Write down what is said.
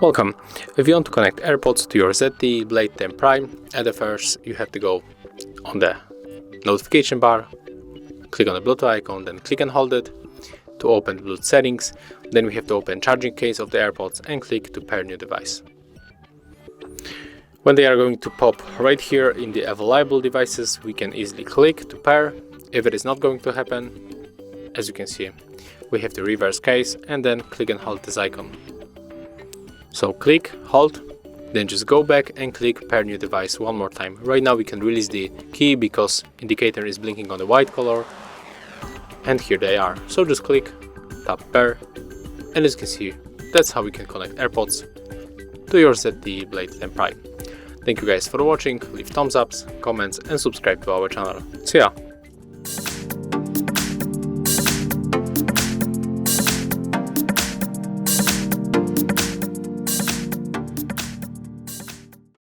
Welcome. If you want to connect AirPods to your ZTE Blade 10 Prime, at the first you have to go on the notification bar, click on the Bluetooth icon, then click and hold it to open Bluetooth settings. Then we have to open charging case of the AirPods and click to pair new device. When they are going to pop right here in the available devices, we can easily click to pair. If it is not going to happen, as you can see, we have the reverse case and then click and hold this icon. So click, hold, then just go back and click pair new device one more time. Right now we can release the key because indicator is blinking on the white color, and here they are. So just click, tap pair, and as you can see, that's how we can connect AirPods to your ZTE Blade 10 Prime. Thank you guys for watching, leave thumbs ups, comments and subscribe to our channel. See ya!